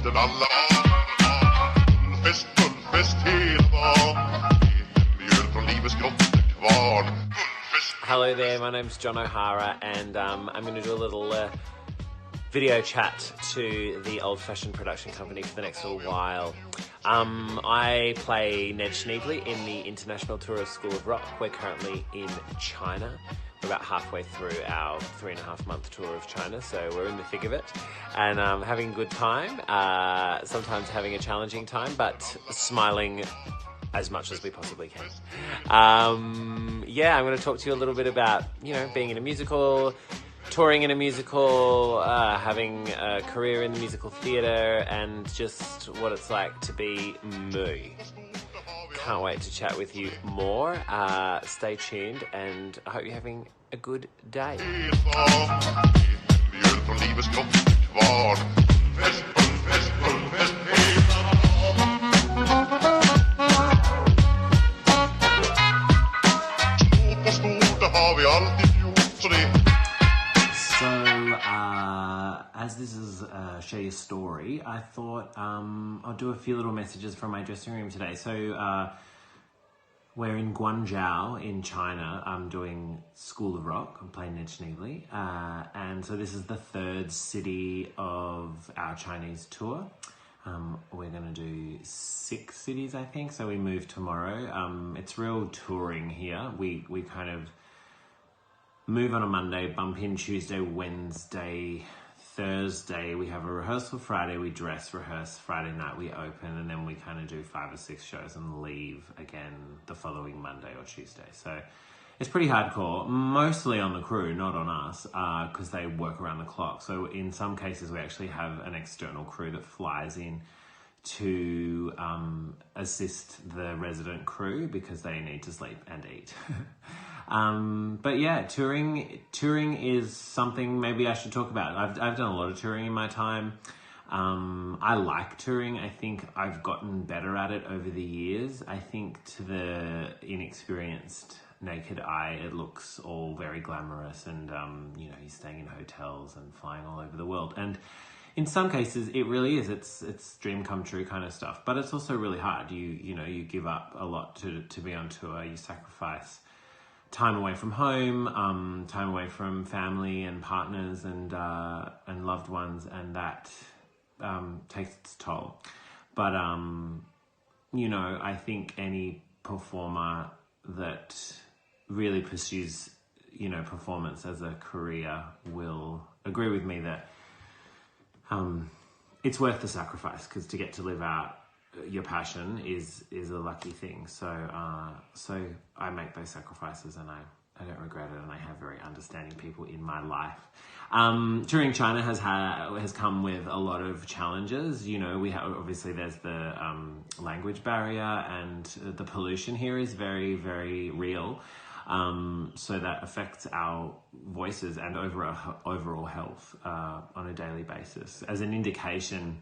takten alla Fullfest hela dagen Mjöl från livets grottekvarn Hello there, my name's John O'Hara, and I'm going to do a little video chat to the Old Fashioned production company for the next little while. I play Ned Schneebly in the international tour of School of Rock. We're currently in China. We're about halfway through our 3.5-month tour of China, so we're in the thick of it and having a good time, sometimes having a challenging time, but smiling as much as we possibly can. Yeah, I'm going to talk to you a little bit about, being in a musical, touring in a musical, having a career in the musical theatre, and just what it's like to be me. Can't wait to chat with you more. Stay tuned, and I hope you're having a good day. As this is Share Your Story, I thought I'll do a few little messages from my dressing room today. So we're in Guangzhou in China. I'm doing School of Rock. I'm playing Ned Schneebly. And so this is the third city of our Chinese tour. We're going to do 6 cities, I think. So we move tomorrow. It's real touring here. We kind of move on a Monday, bump in Tuesday, Wednesday, Thursday. We have a rehearsal Friday, we rehearse Friday night, we open, and then we kind of do 5 or 6 shows and leave again the following Monday or Tuesday. So it's pretty hardcore, mostly on the crew, not on us, because they work around the clock. So in some cases, we actually have an external crew that flies in to assist the resident crew because they need to sleep and eat. But yeah, touring is something maybe I should talk about. I've done a lot of touring in my time. I like touring. I think I've gotten better at it over the years. I think to the inexperienced naked eye, it looks all very glamorous, and you're staying in hotels and flying all over the world. And in some cases, it really is. It's dream come true kind of stuff. But it's also really hard. You give up a lot to be on tour. You sacrifice time away from home, time away from family and partners and loved ones, and that takes its toll. But I think any performer that really pursues performance as a career will agree with me that it's worth the sacrifice, because to get to live out your passion is a lucky thing. So I make those sacrifices, and I don't regret it, and I have very understanding people in my life. Touring China has come with a lot of challenges. We have, obviously there's the language barrier, and the pollution here is very, very real. So that affects our voices and overall health on a daily basis. As an indication,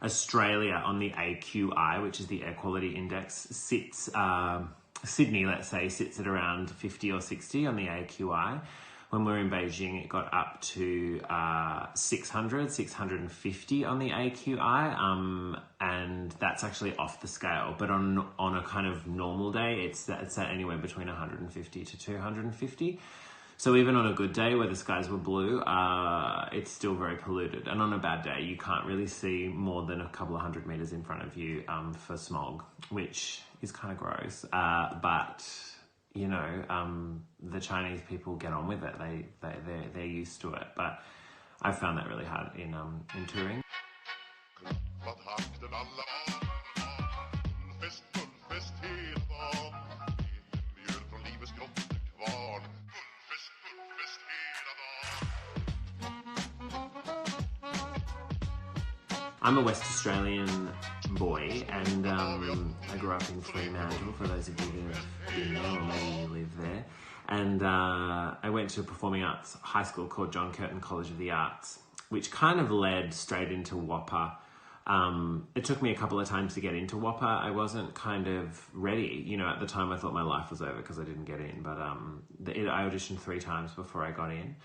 Australia on the AQI, which is the Air Quality Index, sits, Sydney, let's say, sits at around 50 or 60 on the AQI. When we were in Beijing, it got up to 650 on the AQI, and that's actually off the scale. But on a kind of normal day, it's at anywhere between 150 to 250. So even on a good day where the skies were blue, it's still very polluted. And on a bad day, you can't really see more than a couple of 100 meters in front of you for smog, which is kind of gross. But the Chinese people get on with it. They're used to it. But I found that really hard in touring. I'm a West Australian boy, and I grew up in Fremantle, for those of you who have been there, or maybe you live there. And I went to a performing arts high school called John Curtin College of the Arts, which kind of led straight into WAPA. It took me a couple of times to get into WAPA. I wasn't kind of ready. At the time I thought my life was over because I didn't get in, but I auditioned 3 times before I got in.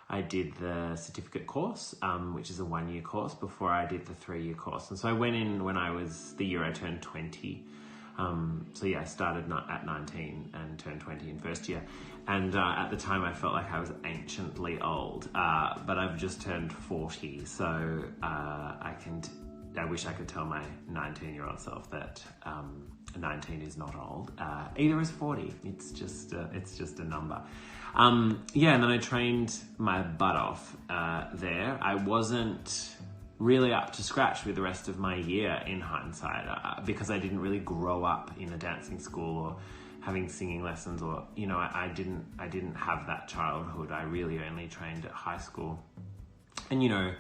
I did the certificate course, which is a 1-year course, before I did the 3-year course. And so I went in when I was the year I turned 20. So yeah, I started at 19 and turned 20 in first year. And at the time I felt like I was anciently old, but I've just turned 40. So I wish I could tell my 19-year-old self that 19 is not old. Either is 40. It's just a number. Yeah, and then I trained my butt off there. I wasn't really up to scratch with the rest of my year in hindsight, because I didn't really grow up in a dancing school or having singing lessons, or I didn't have that childhood. I really only trained at high school, and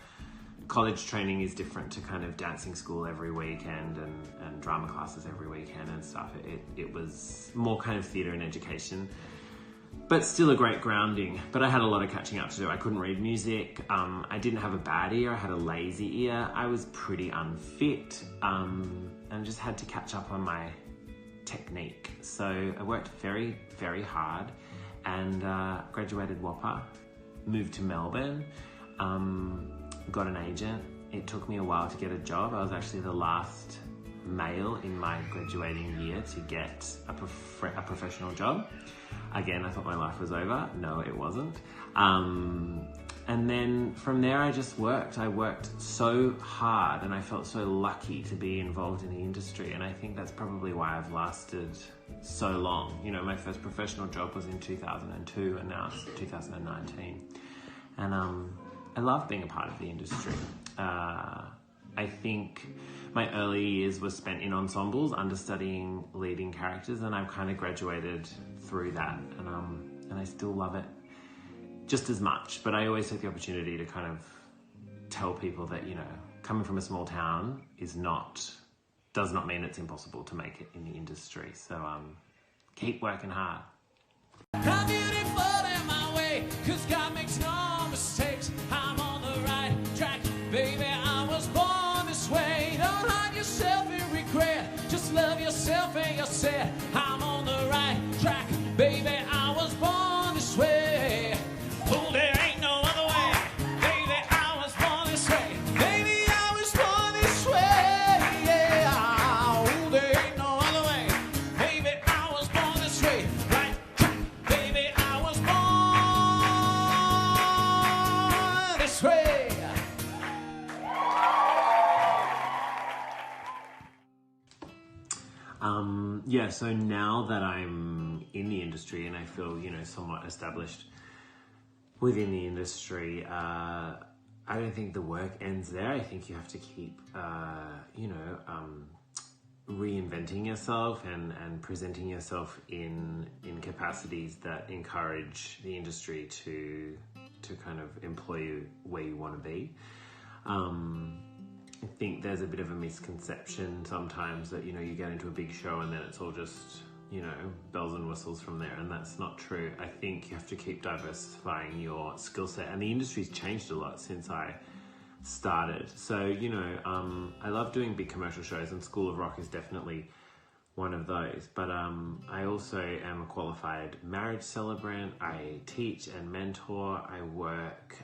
college training is different to kind of dancing school every weekend and drama classes every weekend and stuff. It was more kind of theatre and education, but still a great grounding. But I had a lot of catching up to do. I couldn't read music. I didn't have a bad ear. I had a lazy ear. I was pretty unfit, and just had to catch up on my technique. So I worked very, very hard, and graduated WAPA, moved to Melbourne, got an agent. It took me a while to get a job. I was actually the last male in my graduating year to get a professional job. Again, I thought my life was over. No, it wasn't. And then from there, I just worked. I worked so hard, and I felt so lucky to be involved in the industry. And I think that's probably why I've lasted so long. My first professional job was in 2002, and now it's 2019. And I love being a part of the industry. I think my early years were spent in ensembles, understudying leading characters, and I've kind of graduated through that, and I still love it just as much. But I always take the opportunity to kind of tell people that coming from a small town does not mean it's impossible to make it in the industry. So keep working hard. I'm beautiful in my way, 'cause God makes no mistakes. I'm on the right track, baby. I was born this way. Don't hide yourself in regret. Just love yourself and you're set. I'm on the right track, baby. I was born this way. Oh, there ain't no other way, baby. I was born this way. Baby, I was born this way. Yeah. Oh, there ain't no other way, baby. I was born this way. Right track, baby. I was born this way. Yeah, so now that I'm in the industry and I feel, somewhat established within the industry, I don't think the work ends there. I think you have to keep, reinventing yourself and presenting yourself in capacities that encourage the industry to kind of employ you where you want to be. I think there's a bit of a misconception sometimes that, you get into a big show and then it's all just, bells and whistles from there. And that's not true. I think you have to keep diversifying your skill set. And the industry's changed a lot since I started. So, I love doing big commercial shows, and School of Rock is definitely one of those. But I also am a qualified marriage celebrant. I teach and mentor. I work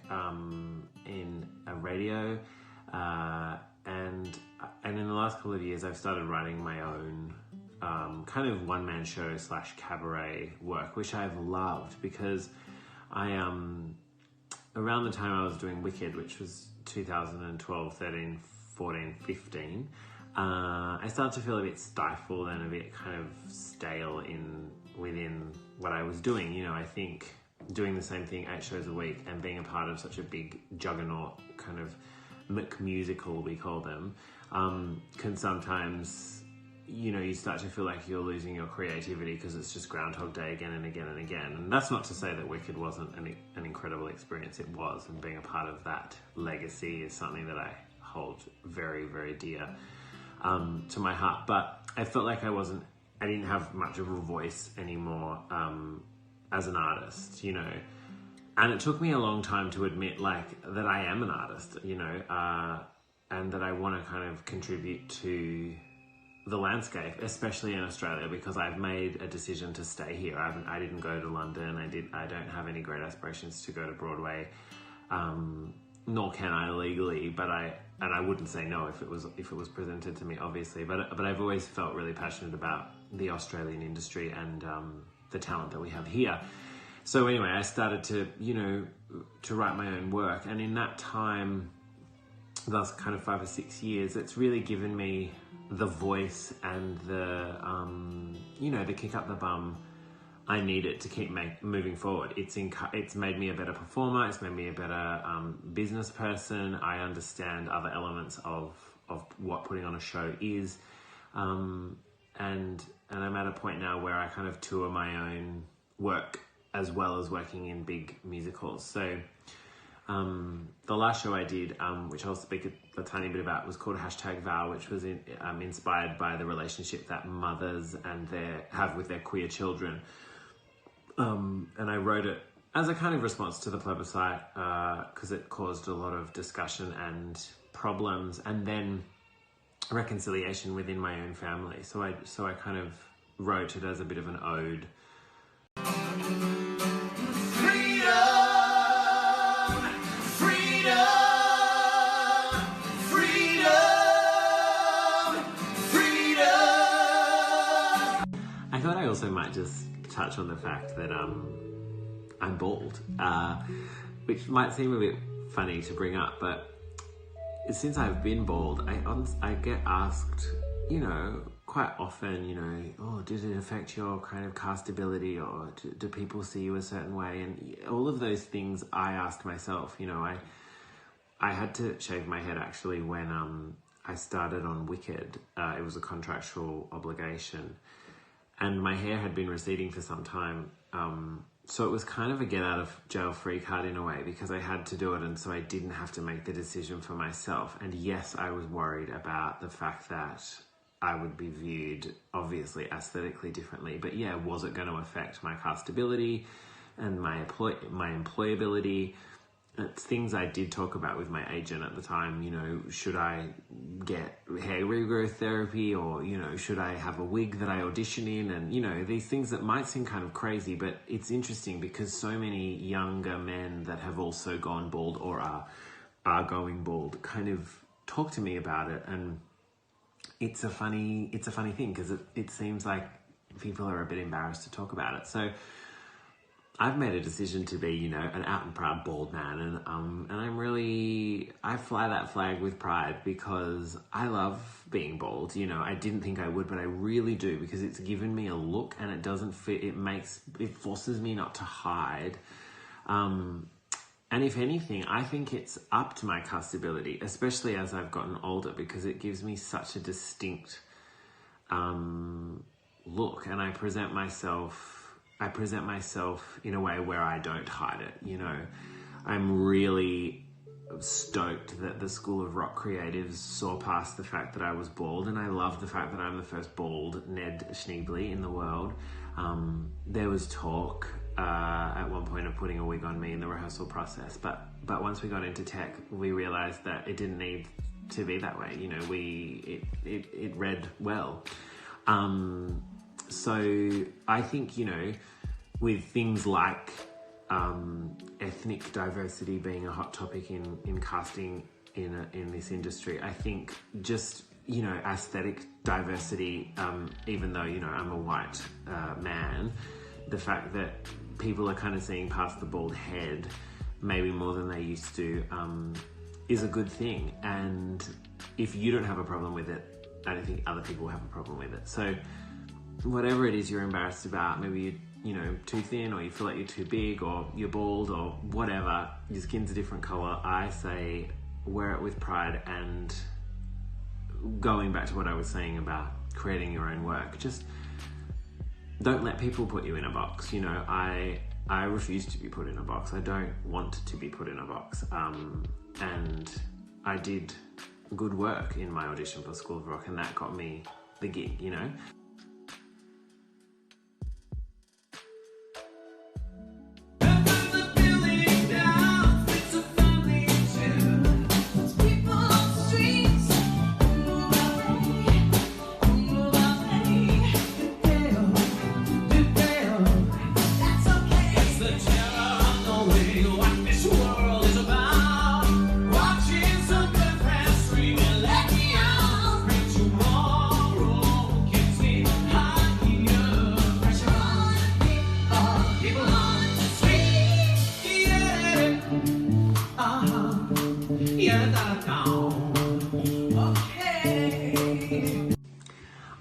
in a radio. And in the last couple of years, I've started writing my own kind of one-man show / cabaret work, which I've loved, because I around the time I was doing Wicked, which was 2012, 13, 14, 15, I started to feel a bit stifled and a bit kind of stale within what I was doing. I think doing the same thing 8 shows a week and being a part of such a big juggernaut kind of musical, we call them, can sometimes, you start to feel like you're losing your creativity because it's just Groundhog Day again and again and again. And that's not to say that Wicked wasn't an incredible experience. It was, and being a part of that legacy is something that I hold very, very dear to my heart. But I felt like I didn't have much of a voice anymore as an artist, And it took me a long time to admit, that I am an artist, and that I want to kind of contribute to the landscape, especially in Australia, because I've made a decision to stay here. I didn't go to London. I don't have any great aspirations to go to Broadway, nor can I legally. But I wouldn't say no if it was presented to me, obviously. But I've always felt really passionate about the Australian industry and the talent that we have here. So anyway, I started to write my own work, and in that time, the last kind of 5 or 6 years, it's really given me the voice and the the kick up the bum I needed to keep moving forward. It's made me a better performer. It's made me a better business person. I understand other elements of what putting on a show is, and I'm at a point now where I kind of tour my own work as well as working in big musicals. So the last show I did, which I'll speak a tiny bit about, was called #Vow, which was inspired by the relationship that mothers have with their queer children. And I wrote it as a kind of response to the plebiscite, because it caused a lot of discussion and problems, and then reconciliation within my own family. So I kind of wrote it as a bit of an ode. I thought I also might just touch on the fact that I'm bald, which might seem a bit funny to bring up, but since I've been bald, I get asked, quite often, oh, did it affect your kind of castability, or do people see you a certain way? And all of those things I asked myself. I had to shave my head actually when I started on Wicked. It was a contractual obligation. And my hair had been receding for some time. So it was kind of a get out of jail free card in a way, because I had to do it. And so I didn't have to make the decision for myself. And yes, I was worried about the fact that I would be viewed obviously aesthetically differently. But yeah, was it going to affect my castability and my employability? It's things I did talk about with my agent at the time. Should I get hair regrowth therapy, or, should I have a wig that I audition in? And, these things that might seem kind of crazy, but it's interesting because so many younger men that have also gone bald or are going bald kind of talk to me about it. And it's a funny thing, because it seems like people are a bit embarrassed to talk about it. So I've made a decision to be, an out and proud bald man, and I fly that flag with pride, because I love being bald. I didn't think I would, but I really do, because it's given me a look, and it doesn't fit. It forces me not to hide. And if anything, I think it's upped my castability, especially as I've gotten older, because it gives me such a distinct look, and I present myself in a way where I don't hide it. I'm really stoked that the School of Rock creatives saw past the fact that I was bald, and I love the fact that I'm the first bald Ned Schneebly in the world. There was talk at one point of putting a wig on me in the rehearsal process, but once we got into tech, we realized that it didn't need to be that way. It read well. So I think, with things like ethnic diversity being a hot topic in casting in this industry, I think just, aesthetic diversity, even though, I'm a white man, the fact that people are kind of seeing past the bald head maybe more than they used to is a good thing. And if you don't have a problem with it, I don't think other people have a problem with it. So whatever it is you're embarrassed about, maybe you're too thin, or you feel like you're too big, or you're bald, or whatever, your skin's a different color, I say wear it with pride. And going back to what I was saying about creating your own work, just don't let people put you in a box. I refuse to be put in a box. I don't want to be put in a box. And I did good work in my audition for School of Rock, and that got me the gig,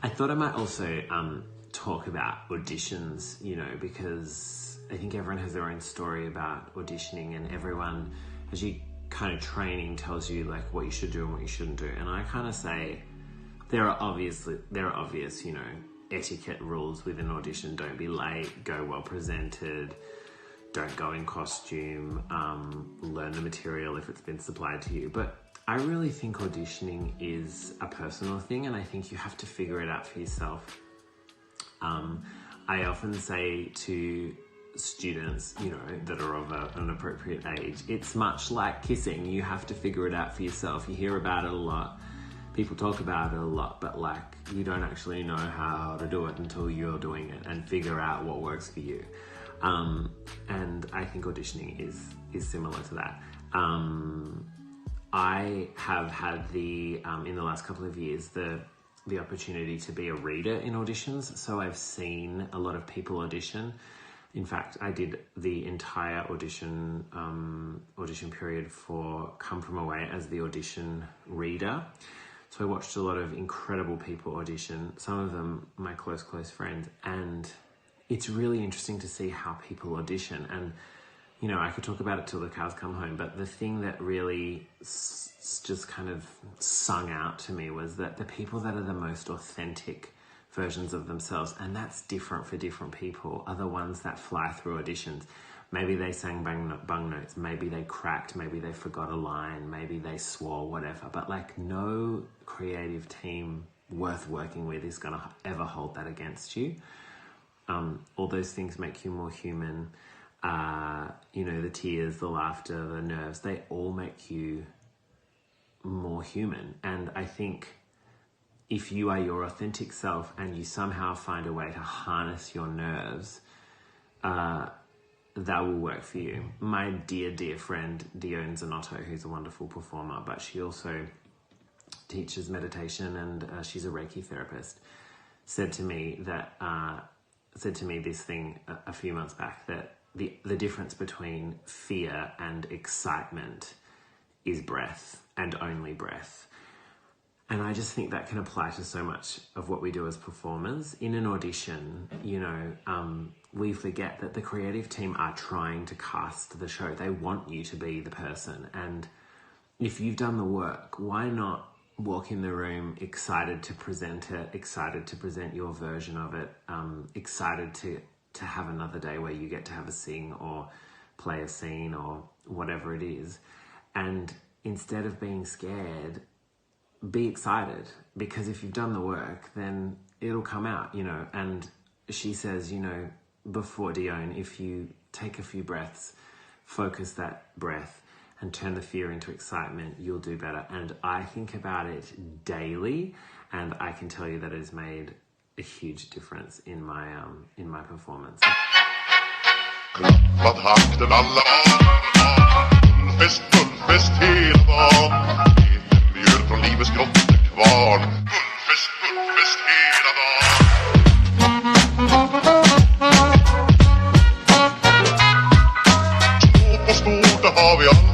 I thought I might also talk about auditions, you know, because I think everyone has their own story about auditioning, and everyone, as you kind of training, tells you like what you should do and what you shouldn't do. And I kind of say there are obvious, you know, etiquette rules with an audition. Don't be late, go well presented, don't go in costume, learn the material if it's been supplied to you. But I really think auditioning is a personal thing, and I think you have to figure it out for yourself. I often say to students, you know, that are of an appropriate age, it's much like kissing. You have to figure it out for yourself. You hear about it a lot, people talk about it a lot, but like you don't actually know how to do it until you're doing it and figure out what works for you. And I think auditioning is similar to that. I have had in the last couple of years, the opportunity to be a reader in auditions. So I've seen a lot of people audition. In fact, I did the entire audition period for Come From Away as the audition reader. So I watched a lot of incredible people audition, some of them my close friends, and it's really interesting to see how people audition. And, you know, I could talk about it till the cows come home, but the thing that really just kind of sung out to me was that the people that are the most authentic versions of themselves, and that's different for different people, are the ones that fly through auditions. Maybe they sang bung notes, maybe they cracked, maybe they forgot a line, maybe they swore, whatever. But like no creative team worth working with is gonna ever hold that against you. All those things make you more human. You know, the tears, the laughter, the nerves, they all make you more human. And I think if you are your authentic self and you somehow find a way to harness your nerves, that will work for you. My dear friend Dione Zanotto, who's a wonderful performer, but she also teaches meditation and she's a Reiki therapist, said to me this thing a few months back, that the difference between fear and excitement is breath, and only breath. And I just think that can apply to so much of what we do as performers. In an audition, you know, we forget that the creative team are trying to cast the show. They want you to be the person. And if you've done the work, why not walk in the room excited to present it, excited to present your version of it, excited to have another day where you get to have a sing or play a scene or whatever it is. And instead of being scared, be excited, because if you've done the work, then it'll come out, you know. And she says, you know, before Dione, if you take a few breaths, focus that breath and turn the fear into excitement, you'll do better. And I think about it daily, and I can tell you that it has made a huge difference in my performance. Takten alla Guldfest hela dagen. Mjöl från livets grottekvarn. Guldfest hela dagen. Små på stort, det har vi allt.